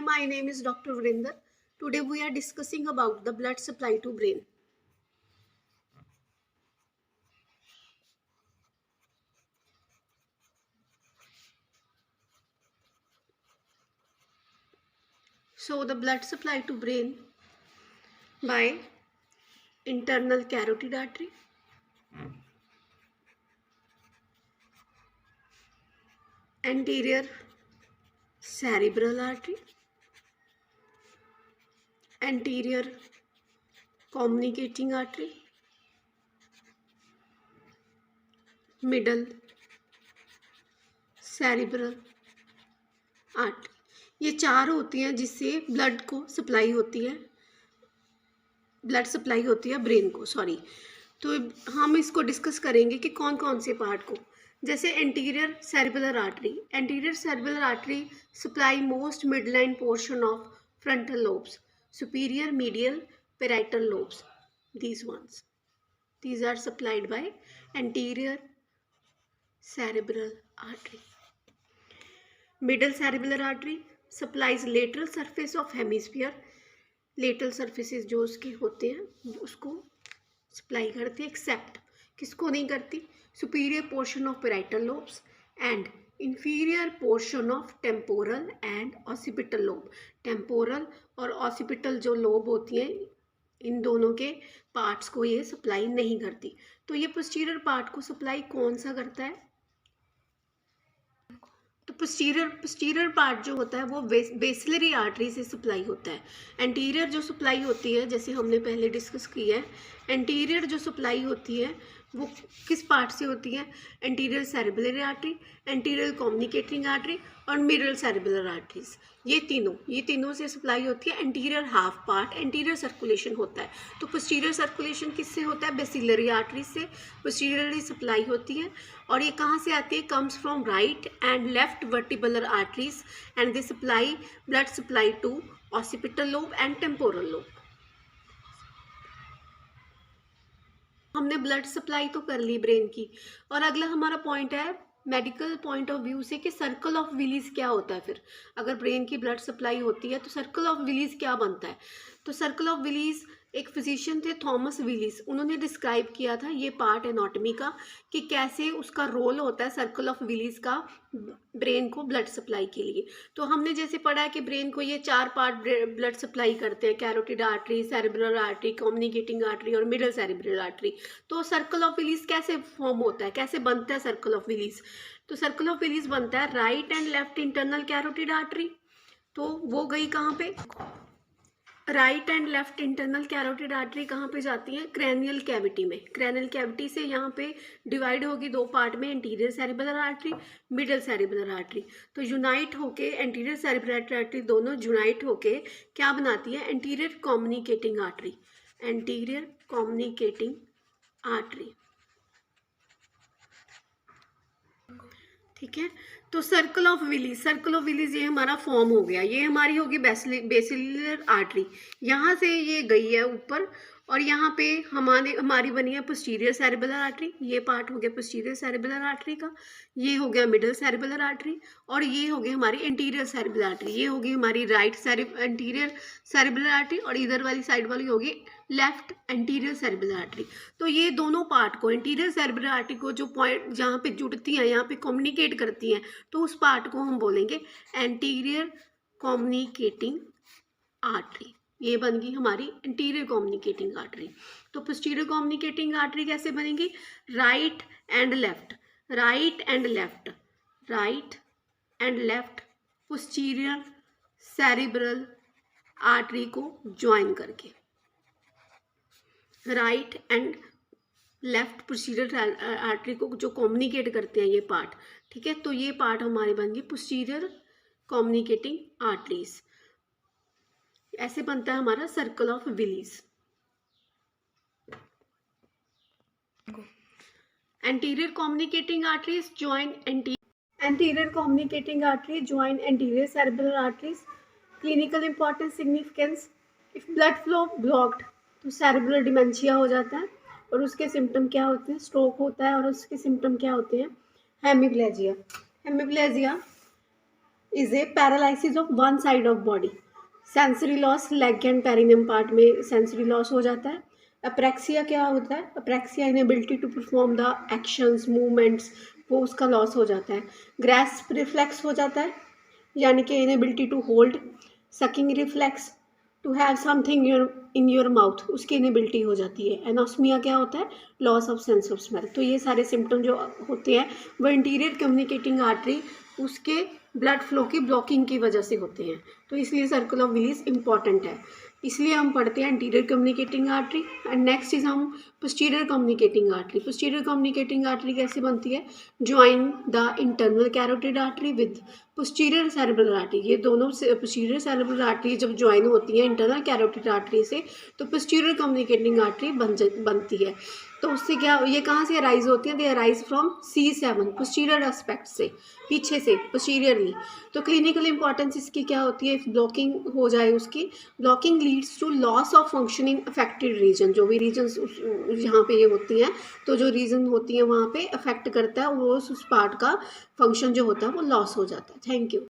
my name is Dr. Vrinder. Today we are discussing about the blood supply to brain. So the blood supply to brain by internal carotid artery, anterior cerebral artery, anterior communicating artery, middle cerebral artery. ये चार होती हैं जिससे blood supply होती है brain को. तो हम इसको डिस्कस करेंगे कि कौन कौन से पार्ट को. जैसे anterior cerebellar artery supply most midline portion of frontal lobes, superior, medial, parietal lobes. These are supplied by anterior cerebral artery. Middle cerebral artery supplies lateral surface of hemisphere. Lateral surfaces जो उसके होते हैं उसको supply करती है, accept किसको नहीं करती, superior portion of parietal lobes and inferior portion of temporal and occipital lobe. Temporal और ऑसिपिटल जो लोब होती हैं, इन दोनों के पार्ट्स को ये सप्लाई नहीं करती. तो ये पोस्टीरियर पार्ट को सप्लाई कौन सा करता है? तो पोस्टीरियर पार्ट जो होता है वो बेसिलरी आर्टरी से सप्लाई होता है. एंटीरियर जो सप्लाई होती है, जैसे हमने पहले डिस्कस की है, एंटीरियर जो सप्लाई होती है वो किस पार्ट से होती है? Anterior cerebellar artery, anterior communicating artery और मिडल सेरिबेलर आर्टरीज. ये तीनों से सप्लाई होती है. Anterior half part anterior circulation होता है. तो पोस्टीरियर सर्कुलेशन किससे होता है? बेसिलरी आर्टरी से पोस्टीरियरली सप्लाई होती है. और ये कहाँ से आती है? Comes from right and left vertebral arteries and they supply blood supply to occipital lobe and temporal lobe. हमने ब्लड सप्लाई तो कर ली ब्रेन की, और अगला हमारा पॉइंट है मेडिकल पॉइंट ऑफ व्यू से कि सर्कल ऑफ विलीज क्या होता है. फिर अगर ब्रेन की ब्लड सप्लाई होती है तो सर्कल ऑफ विलीज क्या बनता है? तो सर्कल ऑफ विलीज एक फिजिशियन थे थॉमस विलीज, उन्होंने डिस्क्राइब किया था ये पार्ट एनाटॉमी का कि कैसे उसका रोल होता है सर्कल ऑफ विलीज का ब्रेन को ब्लड सप्लाई के लिए. तो हमने जैसे पढ़ा है कि ब्रेन को ये चार पार्ट ब्लड सप्लाई करते हैं, carotid artery, cerebral artery, communicating artery और मिडल सेरिब्रल आर्टरी. तो सर्कल ऑफ विलीज कैसे फॉर्म होता है, कैसे बनता है सर्कल ऑफ विलीज? तो सर्कल ऑफ विलीज बनता है right and left internal carotid artery. तो वो गई कहाँ पे? Right and left internal carotid artery कहाँ पे जाती है? क्रैनियल कैविटी में. क्रैनियल कैविटी से यहाँ पे डिवाइड होगी दो पार्ट में, anterior cerebellar artery, middle cerebellar artery. तो यूनाइट होके एंटीरियर सेरिबेलर आर्टरी दोनों यूनाइट होके क्या बनाती है? Anterior communicating artery. Anterior communicating artery. ठीक है. तो सर्कल ऑफ विलीज ये हमारा फॉर्म हो गया. ये हमारी होगी बेसिलर आर्टरी. यहाँ से ये गई है ऊपर, और यहाँ पे हमारी बनी है पोस्टीरियर सेरिबेलर आर्टरी. ये पार्ट हो गया पोस्टीरियर सेरिबेलर आर्टरी का. ये हो गया मिडल सेरिबेलर आर्टरी, और ये हो गई हमारी एंटीरियर सेरिबेलर आर्टरी. ये होगी हमारी राइट एंटीरियर सेरिबेलर आर्टरी, और इधर वाली साइड वाली होगी लेफ्ट एंटीरियर सेरिबेलर आर्टरी. तो ये दोनों पार्ट को, एंटीरियर सेरिबेलर आर्टरी को जो पॉइंट जहाँ पे जुड़ती हैं, यहाँ पे कम्युनिकेट करती हैं, तो उस पार्ट को हम बोलेंगे एंटीरियर कम्युनिकेटिंग आर्टरी. ये बन गई हमारी एंटीरियर कम्युनिकेटिंग आर्टरी. तो पोस्टीरियर कम्युनिकेटिंग आर्टरी कैसे बनेगी? Right and left, right and left, right and left posterior cerebral artery को ज्वाइन करके. Right and left posterior artery को जो कम्युनिकेट करते हैं ये पार्ट. ठीक है. तो ये पार्ट हमारे बन गई पोस्टीरियर कम्युनिकेटिंग आर्टरीज. ऐसे बनता है हमारा circle of Willis. Anterior communicating arteries join anterior communicating artery join anterior cerebral arteries. Clinical importance significance, if blood flow blocked तो सेरिब्रल डिमेंशिया हो जाता है, और उसके सिम्टम क्या होते हैं? स्ट्रोक होता है, और उसके सिम्टम क्या होते हैं? Hemiplegia. Hemiplegia is a paralysis of one side of body. Sensory loss, leg and perineum part में सेंसरी लॉस हो जाता है। अप्रेक्सिया क्या होता है? Apraxia inability to perform the actions, movements, वो उसका लॉस हो जाता है। ग्रैस्प रिफ्लेक्स हो जाता है, यानी कि inability to hold. Sucking reflex, to have something in your mouth, उसकी इनएबिलिटी हो जाती है। एनोस्मिया क्या होता है? Loss of sense of smell. तो ये सारे सिम्टम जो होते हैं वो इंटीरियर कम्युनिकेटिंग आर्टरी उसके ब्लड फ्लो की ब्लॉकिंग की वजह से होते हैं। तो इसलिए सर्कल ऑफ विलीज इंपॉर्टेंट है, इसलिए हम पढ़ते हैं anterior communicating artery. And next is हम posterior communicating artery. Posterior communicating artery कैसे बनती है? Join the internal carotid artery with posterior cerebral artery. ये दोनों से पोस्टीरियर सेरेब्रल आर्टरी जब ज्वाइन होती है इंटरनल कैरोटिड आर्टरी से, तो पोस्टीरियर कम्युनिकेटिंग आर्टरी बनती है। तो उससे क्या, ये कहाँ से अराइज होती है? दे arise from C7 posterior aspect से, पीछे से पोस्टीरियरली। तो क्लिनिकल इंपॉर्टेंस इसकी क्या होती है? इफ ब्लॉकिंग हो जाए उसकी, blocking leads to loss of function in affected region. जो भी रीजन यहाँ पे ये होती हैं, तो जो रीजन होती है वहाँ पे अफेक्ट करता है, वो उस पार्ट का फंक्शन जो होता है वो लॉस हो जाता है। Thank you.